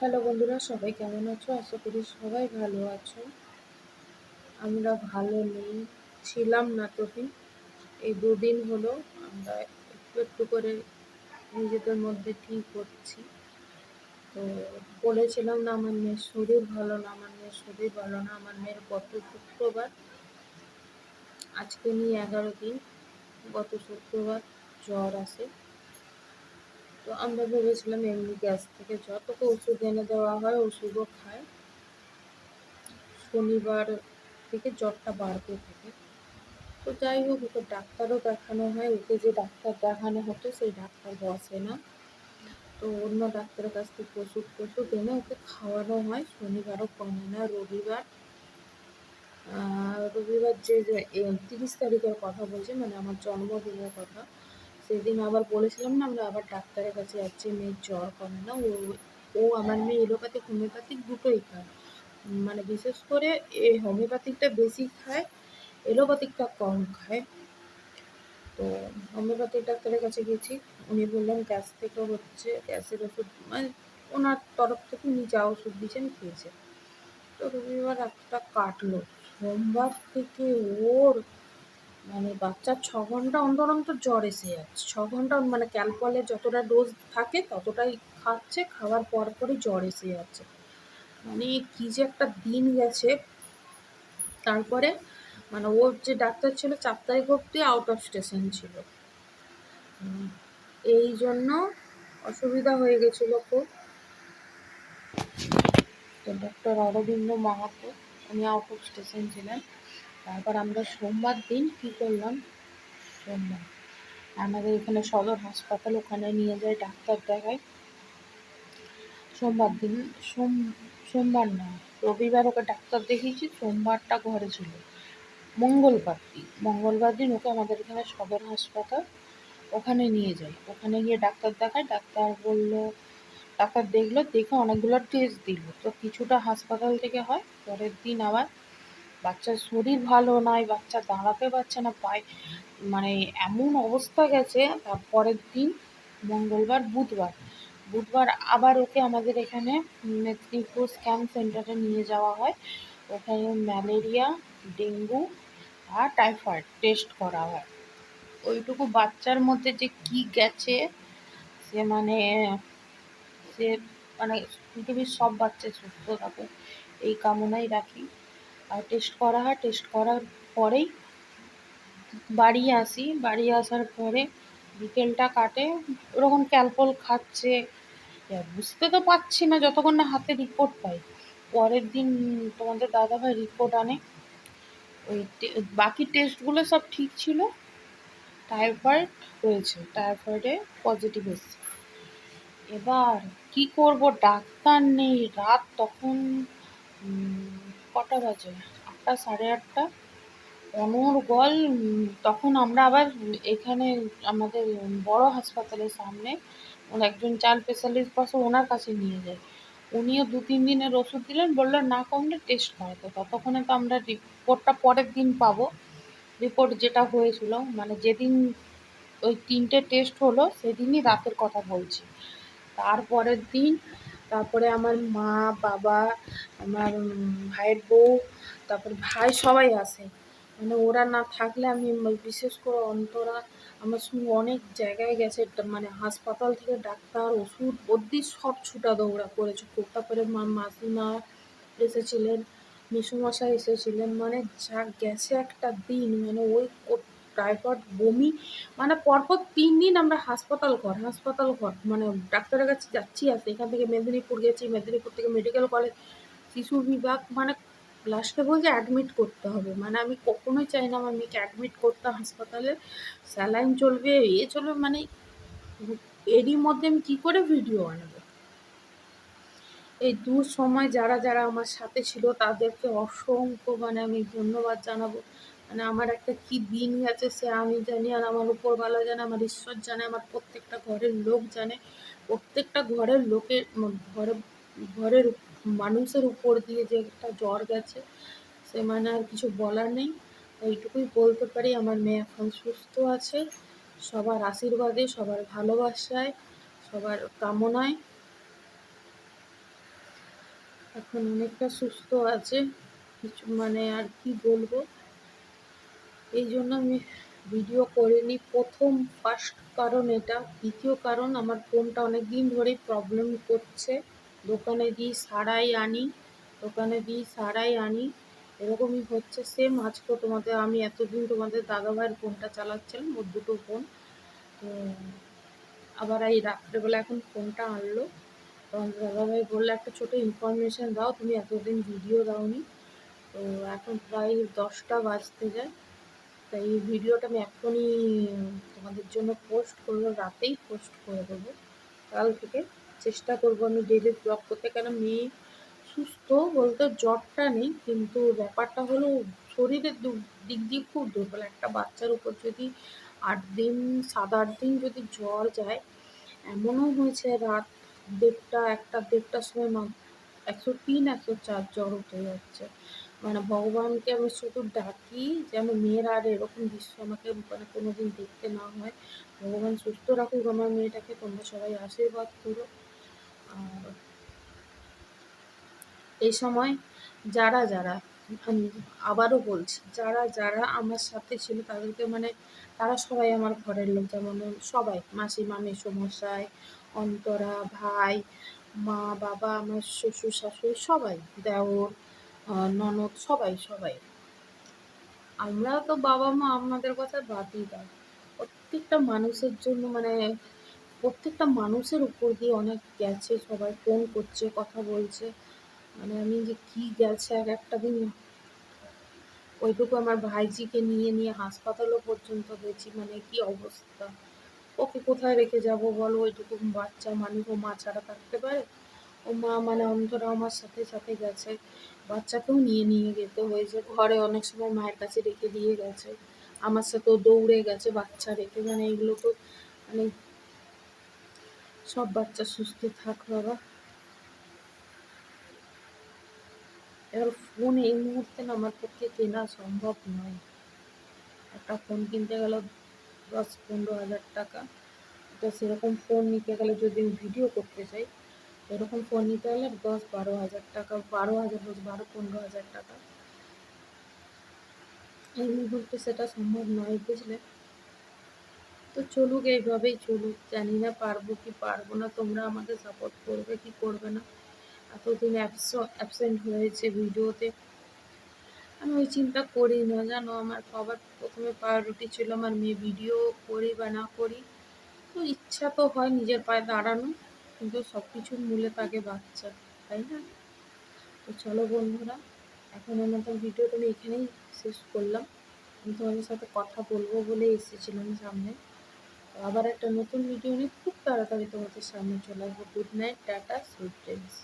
Hello বন্ধুরা, সবাই কেমন আছো? আশা করি সবাই ভালো আছো। আমরা ভালো নেই, ছিলাম না তখন। এই দুদিন হলো আমরা একটু একটু করে নিজেদের মধ্যে ঠিক হচ্ছি। তো বলেছিলাম না, আমার মেয়ের শরীর ভালো না, আমার মেয়ের গত শুক্রবার, আজকে নিয়ে 11 দিন, গত শুক্রবার জ্বর আসে। তো আমরা ভেবেছিলাম এমনি গ্যাস থেকে জ্বর, তোকে ওষুধ এনে দেওয়া হয়, ওষুধও খায়। শনিবার থেকে জ্বরটা বাড়তে থাকে। তো যাই হোক, ওকে ডাক্তারও দেখানো হয়, ওকে যে ডাক্তার দেখানো হতো সেই ডাক্তার বসে না। তো অন্য ডাক্তারের কাছ থেকে ওষুধ এনে ওকে খাওয়ানো হয়। শনিবারও কমে না। রবিবার যে 30 তারিখের কথা বলছি, মানে আমার জন্মদিনের কথা, সেদিন আবার বলেছিলাম না আমরা আবার ডাক্তারের কাছে যাচ্ছি, মেয়ের জ্বর কমে না। ও আমার মেয়ে এলোপ্যাথিক হোমিওপ্যাথিক দুটোই খায়, মানে বিশেষ করে হোমিওপ্যাথিকটা বেশি খায়, এলোপ্যাথিকটা কম খায়। তো হোমিওপ্যাথিক ডাক্তারের কাছে গেছি, উনি বললেন গ্যাস থেকে হচ্ছে, গ্যাসের ওষুধ মানে ওনার তরফ থেকে উনি যা ওষুধ দিয়েছেন খেয়েছে। তো রবিবার রাতটা কাটলো। সোমবার থেকে ওর মানে বাচ্চার 6 ঘন্টা অন্তর অন্তর জ্বর এসে যাচ্ছে। 6 ঘন্টা মানে ক্যালপলে যতটা ডোজ থাকে ততটাই খাচ্ছে, খাওয়ার পর পরই জ্বর এসে যাচ্ছে। মানে কি যে একটা দিন গেছে। তারপরে মানে ওর যে ডাক্তার ছিল 4 তারিখ অব্দি আউট অফ স্টেশন ছিল। এই জন্য অসুবিধা হয়ে গেছিলো খুব। তো ডক্টর অরবিন্দ মাহাতো উনি আউট অফ স্টেশন ছিলেন। তারপর আমরা সোমবার দিন কী করলাম, সোমবার আমাদের এখানে সদর হাসপাতাল, ওখানে নিয়ে যাই ডাক্তার দেখায়। সোমবার দিন সোমবার না, রবিবার ওকে ডাক্তার দেখিয়েছি, সোমবারটা ঘরে ছিল। মঙ্গলবার দিন ওকে আমাদের এখানে সদর হাসপাতাল, ওখানে নিয়ে যাই। ওখানে গিয়ে ডাক্তার দেখাই। ডাক্তার দেখলো, দেখে অনেকগুলো টেস্ট দিল। তো কিছুটা হাসপাতাল থেকে হয়। পরের দিন আবার বাচ্চার শরীর ভালো নয়, বাচ্চা দাঁড়াতে পারছে না, পায়ে মানে এমন অবস্থা গেছে। তারপরের দিন বুধবার আবার ওকে আমাদের এখানে মেদিনীপুর স্ক্যান সেন্টারে নিয়ে যাওয়া হয়। ওখানে ম্যালেরিয়া, ডেঙ্গু আর টাইফয়েড টেস্ট করা হয়। ওইটুকু বাচ্চার মধ্যে যে কি গেছে, সে মানে সে মানে পৃথিবীর সব বাচ্চা সুস্থ থাকে এই কামনাই রাখি। আর টেস্ট করা হয়। টেস্ট করার পরেই বাড়ি আসার পরে বিকেলটা কাটে ওরকম ক্যালপল খাচ্ছে। বুঝতে তো পারছি না যতক্ষণ না হাতে রিপোর্ট পাই। পরের দিন তোমাদের দাদাভাই রিপোর্ট আনে। ওই বাকি টেস্টগুলো সব ঠিক ছিল, টাইফয়েডে পজিটিভ এসেছে। এবার কি করব, ডাক্তার নেই। রাত তখন কটা বাজে, 8টা, 8:30। অনর্গল। তখন আমরা আবার এখানে আমাদের বড় হাসপাতালের সামনে একজন চাইল্ড স্পেশালিস্ট বসে, ওনার কাছে নিয়ে যাই। উনিও 2-3 দিনের ওষুধ দিলেন, বললেন না কমলে টেস্ট করাতে। ততক্ষণে তো আমরা রিপোর্টটা পরের দিন পাবো। রিপোর্ট যেটা হয়েছিল মানে যেদিন ওই 3টে টেস্ট হলো সেদিনই রাতের কথা বলছি। তারপরের দিন তারপরে আমার মা, বাবা, আমার ভাইয়ের বউ, তারপরে ভাই সবাই আসে। মানে ওরা না থাকলে আমি বিশেষ করে অন্তরা আমার সঙ্গে অনেক জায়গায় গেছে, মানে হাসপাতাল থেকে ডাক্তার, ওষুধ অবধি সব ছুটা দৌড়া করেছে। তারপরে মাসিমা এসেছিলেন, মেসোমশাই এসেছিলেন। মানে যা গেছে একটা দিন, মানে ওই টাইফয়েড বমি, মানে পরপর 3 দিন আমরা হাসপাতাল ঘর মানে ডাক্তারের কাছে যাচ্ছি আসছি। এখান থেকে মেদিনীপুর গেছি, মেদিনীপুর থেকে মেডিকেল কলেজ, শিশু বিভাগ, মানে লাস্টে বলছে অ্যাডমিট করতে হবে। মানে আমি কখনোই চাই না আমার মেয়েকে অ্যাডমিট করতে হাসপাতালে। স্যালাইন চলবে, চলবে, মানে এরই মধ্যে আমি কী করে ভিডিও আনবো। এই সময় যারা যারা আমার সাথে ছিল তাদেরকে অসংখ্য মানে আমি ধন্যবাদ জানাবো। মানে আমার একটা কি দিন গেছে সে আমি জানি, আর আমার উপরওয়ালা জানে, আমার ঈশ্বর জানে, আমার প্রত্যেকটা ঘরের লোক জানে। প্রত্যেকটা ঘরের লোকের ঘরের মানুষের উপর দিয়ে যে একটা জ্বর গেছে, সে মানে আর কিছু বলার নেই। এইটুকুই বলতে পারি, আমার মেয়ে এখন সুস্থ আছে, সবার আশীর্বাদে, সবার ভালোবাসায়, সবার কামনায়। এখন অনেকটা সুস্থ আছে, কিছু মানে আর কি বলবো, এই জন্য আমি ভিডিও করিনি। প্রথম ফার্স্ট কারণ এটা। দ্বিতীয় কারণ, আমার ফোনটা অনেক দিন ধরেই প্রবলেম করছে। দোকানে দিই সারাই আনি, দোকানে দিই সারাই আনি, এরকমই হচ্ছে। সেম আজকেও তোমাদের, আমি এতদিন তোমাদের দাদাভাইয়ের ফোনটা চালাচ্ছিলাম, ওর দুটো ফোন। তো আবার এই রাত্রেবেলা এখন ফোনটা আনলো, তখন দাদাভাই বললো একটা ছোটো ইনফরমেশান দাও, তুমি এতদিন ভিডিও দাওনি। তো এখন প্রায় 10টা বাজতে যায়, তাই এই ভিডিওটা আমি এখনই তোমাদের জন্য পোস্ট করবো, রাতেই পোস্ট করে দেবো। কাল থেকে চেষ্টা করবো আমি ডেলি ব্লগ করতে, কেন মেয়ে সুস্থ বলতে জ্বরটা নেই, কিন্তু ব্যাপারটা হলো শরীরের দিক দিয়ে খুব দুর্বল। একটা বাচ্চার উপর যদি 8 দিন, 7-8 দিন যদি জ্বর যায়, এমনও হয়েছে রাত 1টার সময় 103-104 জ্বর উঠে যাচ্ছে। মানে ভগবানকে আমি শুধু ডাকি যেন মেয়ের আর এরকম দৃশ্য আমাকে মানে কোনোদিন দেখতে না হয়। ভগবান সুস্থ রাখুক আমার মেয়েটাকে, তোমরা সবাই আশীর্বাদ করো। আর এই সময় যারা যারা, আমি আবারও বলছি, যারা যারা আমার সাথে ছিল তাদেরকে মানে তারা সবাই আমার ঘরের লোক, যেমন সবাই মাসিমা, মেসোমশাই, অন্তরা, ভাই, মা, বাবা, আমার শ্বশুর শাশুড়ি, সবাই, দেওর, ননদ, সবাই সবাই। আমরা তো বাবা মা আমাদের কথা বাদই দাও, প্রত্যেকটা মানুষের জন্য মানে প্রত্যেকটা মানুষের উপর দিয়ে অনেক গেছে, সবাই ফোন করছে, কথা বলছে। মানে আমি যে কি গেছে এক একটা দিন, ওইটুকু আমার ভাইজিকে নিয়ে নিয়ে হাসপাতালও পর্যন্ত গেছি, মানে কি অবস্থা। ওকে কোথায় রেখে যাব বলো, ওইটুকু বাচ্চা মানুষ, ও মা ছাড়া থাকতে পারে? ও মা মানে অন্তরা আমার সাথে সাথে গেছে, বাচ্চাকেও নিয়ে নিয়ে যেতে হয়েছে, ঘরে অনেক সময় মায়ের কাছে রেখে দিয়ে গেছে, আমার সাথেও দৌড়ে গেছে বাচ্চা রেখে। মানে এগুলো তো মানে, সব বাচ্চা সুস্থ থাক বাবা। এবার ফোন এই মুহূর্তে না আমার পক্ষে কেনা সম্ভব নয়। একটা ফোন কিনতে গেলে 10-15 হাজার টাকা, তো সেরকম ফোন নিতে গেলে যদি আমি ভিডিও করতে চাই, এরকম ফোন নিতে হলে 10-12 হাজার টাকা, 12 হাজার, 12-15 হাজার টাকা। এই মুহূর্তে সেটা সম্ভব নয়, বুঝলে। তো চলুক, এইভাবেই চলুক, জানি না পারবো কি পারবো না, তোমরা আমাকে সাপোর্ট করবে কি করবে না। এতদিন অ্যাবসেন্ট হয়েছে ভিডিওতে, আমি ওই চিন্তা করি না, জানো। আমার সবার প্রথমে প্রায়োরিটি ছিল আমার মেয়ে, ভিডিও করি বা না করি, তো ইচ্ছা তো হয় নিজের পায়ে দাঁড়ানো, কিন্তু সব কিছুর মূলে থাকে বাচ্চা, তাই না? তো চলো বন্ধুরা, এখন আমাদের ভিডিওটা আমি এখানেই শেষ করলাম। আমি তোমাদের সাথে কথা বলবো বলে এসেছিলাম সামনে। তো আবার একটা নতুন ভিডিও নিয়ে খুব তাড়াতাড়ি তোমাদের সামনে চলে আসবো। Good night, tata, sweet dreams.